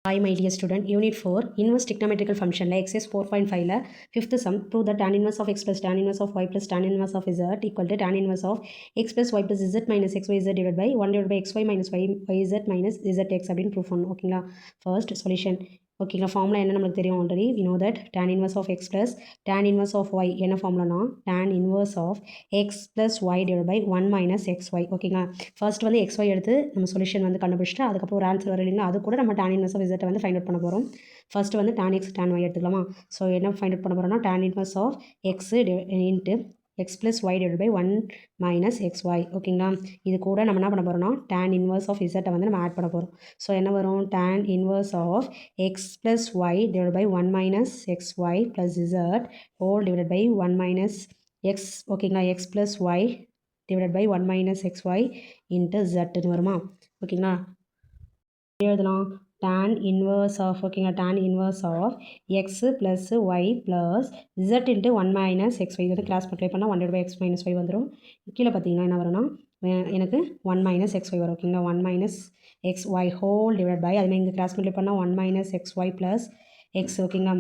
Hi my dear student, Unit 4, Inverse Trigonometrical Function exercise 4.5 fifth sum, prove that tan inverse of x plus tan inverse of y plus tan inverse of z equal to tan inverse of x plus y plus z minus xyz divided by 1 divided by xy minus yz minus zx அப்படின்னு proof பண்ணணும் ஓகேங்களா. First solution ஓகேங்களா. Formula என்ன நம்மளுக்கு தெரியும் already. we know that tan inverse of x plus tan inverse of y என்ன ஃபார்முலானா tan inverse of x plus y divided by 1 minus xy ஓகேங்களா. First வந்து xy எடுத்து நம்ம சொல்யூஷன் வந்து கண்டுபிடிச்சிட்டு அதுக்கப்புறம் ஒரு ஆன்சர் வர இல்லைங்களா, அது கூட நம்ம tan inverse of z வந்து ஃபைண்ட் அவுட் பண்ண போகிறோம். ஃபர்ஸ்ட் வந்து tan x tan y எடுத்துக்கலாமா. ஸோ என்ன ஃபைண்ட் அவுட் பண்ண போகிறோம்னா tan inverse of x into x plus y divided by 1 minus xy ஓகேங்களா. இது கூட நம்ம என்ன பண்ண போகிறோம்னா tan inverse of z வந்து நம்ம ஆட் பண்ண போகிறோம். ஸோ என்ன வரும் tan inverse of x plus y divided by 1 minus xy plus z whole divided by 1 minus x ஓகேங்களா. x plus y divided by 1 minus xy into z வருமா ஓகேங்களா. எழுதலாம் tan inverse of ஓகேங்களா tan inverse of x plus y plus z into 1 minus xy இது வந்து class multiply பண்ணால் 1 divided by x minus y வந்துடும். கீழே பார்த்தீங்கன்னா என்ன வரும்னா எனக்கு 1 minus xy வரும் ஓகேங்களா. 1 minus xy whole divided by அதுமாதிரி இங்கே கிளாஸ் மல்டிப்ளை பண்ணால் 1 minus xy plus x ஓகேங்களா.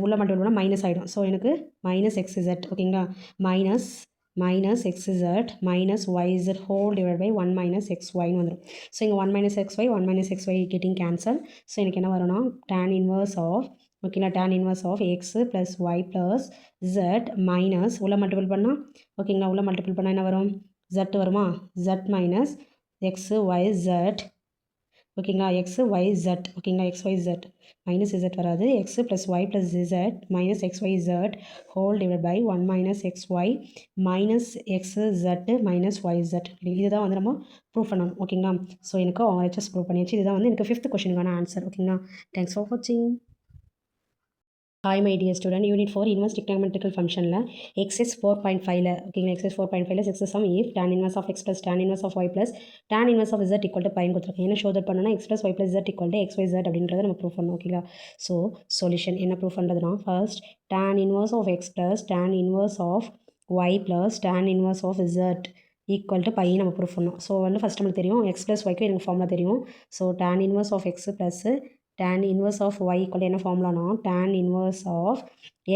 உள்ள மல்டிப்ளை பண்ணால் மைனஸ் ஆகிடும். ஸோ எனக்கு மைனஸ் xz ஓகேங்களா. minus xz minus yz whole divided by 1 minus xy வந்துடும். ஸோ இங்கே 1 minus xy getting cancel. So எனக்கு என்ன வரும்னா tan inverse of ஓகேங்களா tan inverse of x plus y plus z minus உள்ள மல்டிபிள் பண்ணால் ஓகேங்களா, உள்ள மல்டிபிள் பண்ணால் என்ன வரும் z வருமா, z minus x y z ஓகேங்களா x y z ஓகேங்களா x y z minus z வராது. x plus y plus z minus x y z whole divided by 1 minus x y minus x z minus y z இதுதான் வந்து நம்ம prove பண்ணணும் ஓகேங்களா. So எனக்கு RHS prove பண்ணியாச்சு. இதுதான் வந்து எனக்கு 5th கொஸ்டினுக்கான ஆன்சர் ஓகேங்களா. தேங்க்ஸ் ஃபார் வாட்சிங். Hi my dear student, Unit 4 Inverse Trigonometrical Functionல exercise 4.5ல ஓகேங்களா. exercise 4.5ல sixth sum if tan inverse of x plus tan inverse of y plus tan inverse of z equal to pi கொடுத்துருக்கேன். என்ன show that பண்ணணும்னா x plus y plus z equal to xyz அப்படின்றத நம்ம prove பண்ணணும் ஓகேங்களா. So solution என்ன prove பண்ணுறதுனா first tan inverse of x plus tan inverse of y plus tan inverse of z equal to pi நம்ம prove பண்ணணும். So வந்து first நம்மளுக்கு தெரியும் x plus yக்கு எனக்கு ஃபார்முலா தெரியும். So tan inverse of x plus tan inverse of y equal to என்ன ஃபார்முலானா tan inverse of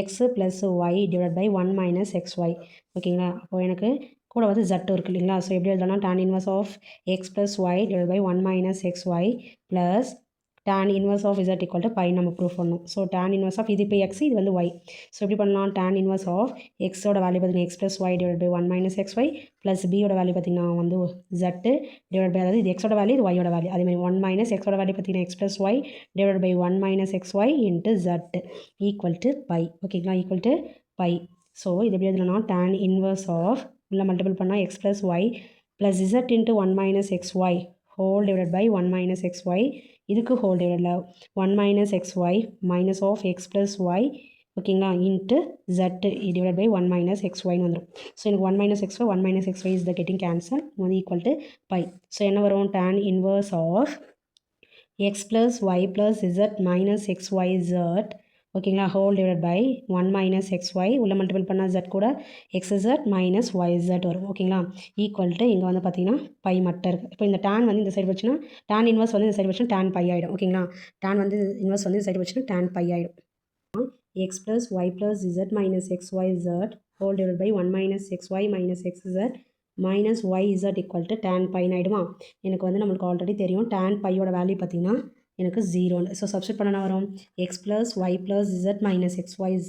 x plus y divided by 1 minus xy ஓகேங்களா. அப்போ எனக்கு கூட வந்து z இருக்குது இல்லைங்களா. ஸோ எப்படி எழுதலாம் tan inverse of x plus y divided by 1 minus xy plus tan inverse of z equal to pi நம்ம ப்ரூவ் பண்ணணும். ஸோ tan inverse of இது இப்போ x இது வந்து y. ஸோ எப்படி பண்ணலாம் tan inverse of x ஓட வேல்யூ பார்த்தீங்கன்னா x plus y divided by 1 minus xy plus b ஓட வேல்யூ பார்த்தீங்கன்னா வந்து z divided by அதாவது இது x ஓட வேல்யூ இது y ஓட வேல்யூ அதே மாதிரி 1 minus x ஓட வேல்யூ பார்த்தீங்கன்னா x plus y divided by 1 minus xy into z equal to pi ஓகேங்களா equal to pi. ஸோ இது எப்படி எழுதலாம் tan inverse of உள்ள மல்டிபிள் பண்ணால் x plus y plus z into 1 minus xy whole divided by 1 minus xy இதுக்கு whole divided 1 minus xy minus of x plus y ஓகேங்களா into z divided by 1 minus xyன்னு வந்துடும். So எனக்கு 1 minus xy 1 minus xy is the getting cancel வந்து equal to pi. So என்ன வரும் tan inverse of x plus y plus z minus xyz ஓகேங்களா whole divide by 1 minus xy உள்ள multiple பண்ணால் z கூட xz minus yz வரும் ஓகேங்களா. Equal to இங்கே வந்து பார்த்தீங்கன்னா பை மட்டும் இருக்குது. இப்போ இந்த tan வந்து இந்த சைடு வச்சுன்னா tan இன்வர்ஸ் வந்து இந்த சைடு வச்சுன்னா tan பை ஆகிடும் ஓகேங்களா. tan வந்து இன்வர்ஸ் வந்து இந்த சைடு வச்சுன்னா tan பை ஆகிடும். x plus y plus z minus xyz whole divided by 1 minus xy minus xz minus yz equal to tan pi ஆகிடுமா. எனக்கு வந்து நம்மளுக்கு ஆல்ரெடி தெரியும் tan பையோட வேல்யூ பார்த்தீங்கன்னா எனக்கு 0. ஸோ சப்ஸ்டிட் பண்ணனா வரும் x plus y plus z minus xyz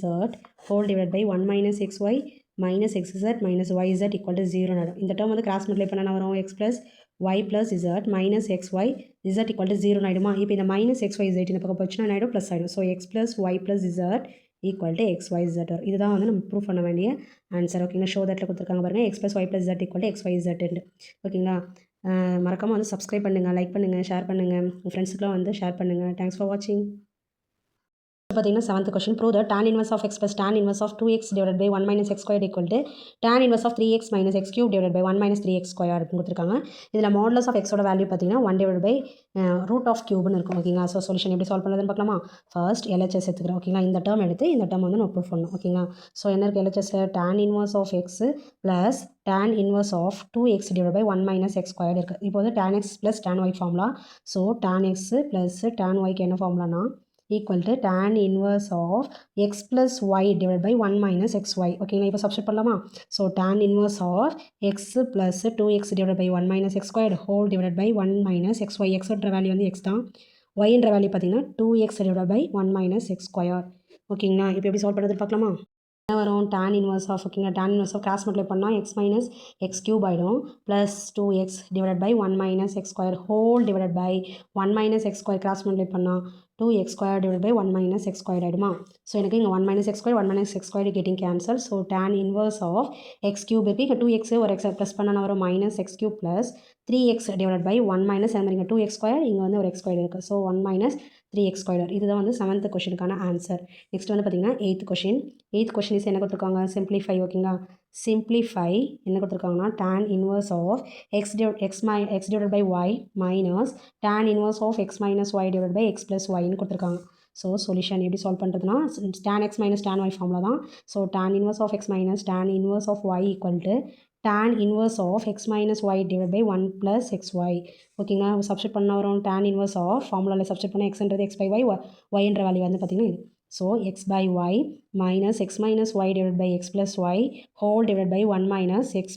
whole divided by 1 minus xy minus xz minus yz equal to 0 ஆகிடும். இந்த டேர்ம் வந்து கிராஸ் மல்டிப்ளை பண்ணனா வரும் x plus y plus z minus xy z equal to 0 ஆகிடுமா. இப்போ இந்த minus xyz இந்த பக்கம் போச்சுன்னா என்ன ஆகிடும் ப்ளஸ் ஆகிடும். So x plus y plus z equal to xyz வரும். இதுதான் வந்து நம்ம ப்ரூவ் பண்ண வேண்டிய ஆன்சர் ஓகேங்களா. ஷோ தட்டில் கொடுத்துருக்காங்க பாருங்கள் x plus y plus z equal to xyz ஓகேங்களா. மறக்காமல் வந்து சப்ஸ்கிரைப் பண்ணுங்கள், லைக் பண்ணுங்கள், ஷேர் பண்ணுங்கள், உங்கள் ஃப்ரெண்ட்ஸுக்கெலாம் வந்து ஷேர் பண்ணுங்கள். தேங்க்ஸ் ஃபார் வாட்சிங். பார்த்தீங்கன்னா 7th question prove the tan inverse of x plus tan inverse of 2x divided by 1 minus x squared equal to tan inverse of 3x minus x cube divided by 1 minus 3x square அப்படின்னு கொடுத்துருக்காங்க. இதில் modulus of எக்ஸோட value பார்த்தீங்கன்னா 1 divided by root of கியூப்னு இருக்கும். ஓகேங்களா? So solution எப்படி solve பண்ணுறதுன்னு பார்க்கலாமா? ஃபர்ஸ்ட் LHS எடுத்துக்கிறேன். ஓகேங்களா? இந்த டேர்ம் எடுத்து இந்த டேர்ம் வந்து நம்ம ப்ரூவ் பண்ணணும். ஓகேங்களா? ஸோ என்ன இருக்குது LHSல tan inverse of x plus tan inverse of 2x divided by 1 minus x squared இருக்குது. இப்போ வந்து tan x plus tan y formula. So tan x plus tan yக்கு என்ன ஃபார்முலானா equal to tan inverse of x plus y divided by 1 minus xy. ஓகேங்களா? இப்போ substitute பண்ணலாமா? So tan inverse of x plus 2x divided by 1 minus x squared whole divided by 1 minus xy. xன்ற value வந்து x தான். yன்ற value பார்த்தீங்கன்னா 2x divided by 1 minus x square. ஓகேங்களா? இப்போ எப்படி solve பண்ணுறது பார்க்கலாமா? என்ன வரும் tan inverse of ஓகேங்களா tan inverse of cross multiply பண்ணால் x minus x cube ஆகிடும் plus 2x divided by 1 minus x square whole divided by 1 minus x square cross multiply பண்ணால் 2x square divided by 1 minus x square ஆகிடுமா? So எனக்கு இங்கே 1 minus x square 1 minus x square getting cancel. So tan inverse of x cube இருக்குது. இங்கே 2x ஒரு x plus பண்ணால் வரும் minus x cube plus 3x divided by 1 minus அந்த மாதிரி இங்கே 2x square இங்கே வந்து ஒரு x square இருக்குது. So 1 minus 3x square. இதுதான் வந்து 7th கொஷனுக்கான ஆன்சர். நெக்ஸ்ட் வந்து பார்த்தீங்கன்னா 8th question. 8th question is என்ன கொடுத்துருக்காங்க? சிம்பிளிஃபை. ஓகேங்களா? சிம்பிளிஃபை என்ன கொடுத்துருக்காங்கன்னா tan inverse of x divided by y minus tan inverse of x minus y divided by x plus y ன்னு கொடுத்துருக்காங்க. ஸோ சொல்யூஷன் எப்படி சால்வ் பண்ணுறதுனா tan x minus tan y formula தான். So tan inverse of x minus tan inverse of y equal to tan inverse of x minus y divided by 1 plus xy. ஓகேங்களா? Substitute பண்ண வரும் tan inverse of ஃபார்முலாவில் substitute பண்ண xன்றது x by y yன்ற value வந்து பார்த்தீங்கன்னா இது. So x by y minus x minus y divided by x plus y whole divided by 1 minus x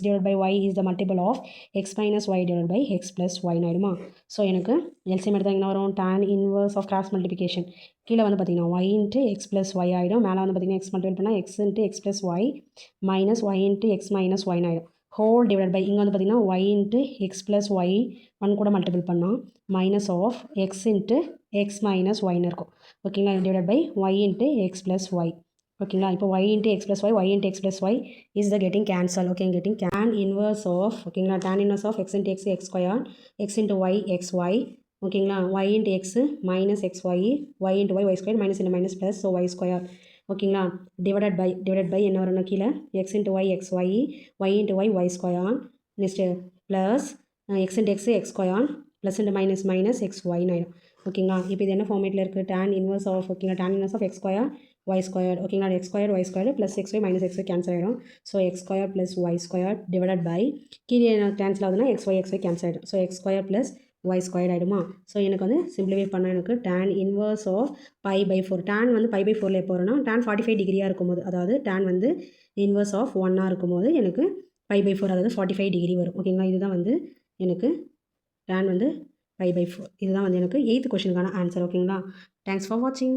divided by y is the multiple of x minus y divided by x plus y ஆயிடுமா? So எனக்கு LCM எடுத்தால் என்ன வரும்? tan inverse of cross multiplication கீழே வந்து பார்த்தீங்கன்னா y into x plus y ஆகிடும். மேலே வந்து பார்த்தீங்கன்னா x மல்டிபிள் பண்ணால் x into x plus y minus y into x minus y ஆகிடும். ஹோல் டிவைட் பை இங்கே வந்து பார்த்தீங்கன்னா y into x plus y 1 கூட மல்டிபிள் பண்ணால் minus of x into x minus yன்னு இருக்கும். ஓகேங்களா? Divide by y into x plus y. ஓகேங்களா? இப்போ y into x plus y into x plus y is the getting cancel. Okay getting tan inverse of ஓகேங்களா tan inverse of x into x x square x into y xy. ஓகேங்களா? y into x minus xy y into y y square minus into minus plus so y square. ஓகேங்களா? Divide by என்ன வரும்னா கீழே x into y xy y into y y square next plus x into x x square plus into minus minus xy ஆகிடும். ஓகேங்களா? இப்போ இது என்ன ஃபார்மேட்டில் இருக்குது? tan inverse of ஓகேங்களா tan inverse of x square y square. ஓகேங்களா? x square y square plus xy minus xy cancel ஆகிடும். So x square plus y square divide by கீழே கேன்சல் ஆகுதுன்னா xy கேன்சல் ஆகிடும். So x square plus y squared ஆகிடுமா? So எனக்கு வந்து simplify பண்ணால் எனக்கு tan inverse of pi by 4. tan வந்து pi by 4ல் எப்போ வரும்னா tan 45 டிகிரியாக இருக்கும்போது, அதாவது tan வந்து inverse of 1ஆக இருக்கும்போது எனக்கு pi by 4 அதாவது 45 டிகிரி வரும். ஓகேங்களா? இதுதான் வந்து எனக்கு tan வந்து pi by 4. இதுதான் வந்து எனக்கு 8th கொஷனுக்கான ஆன்சர். ஓகேங்களா? தேங்க்ஸ் ஃபார் வாட்சிங்.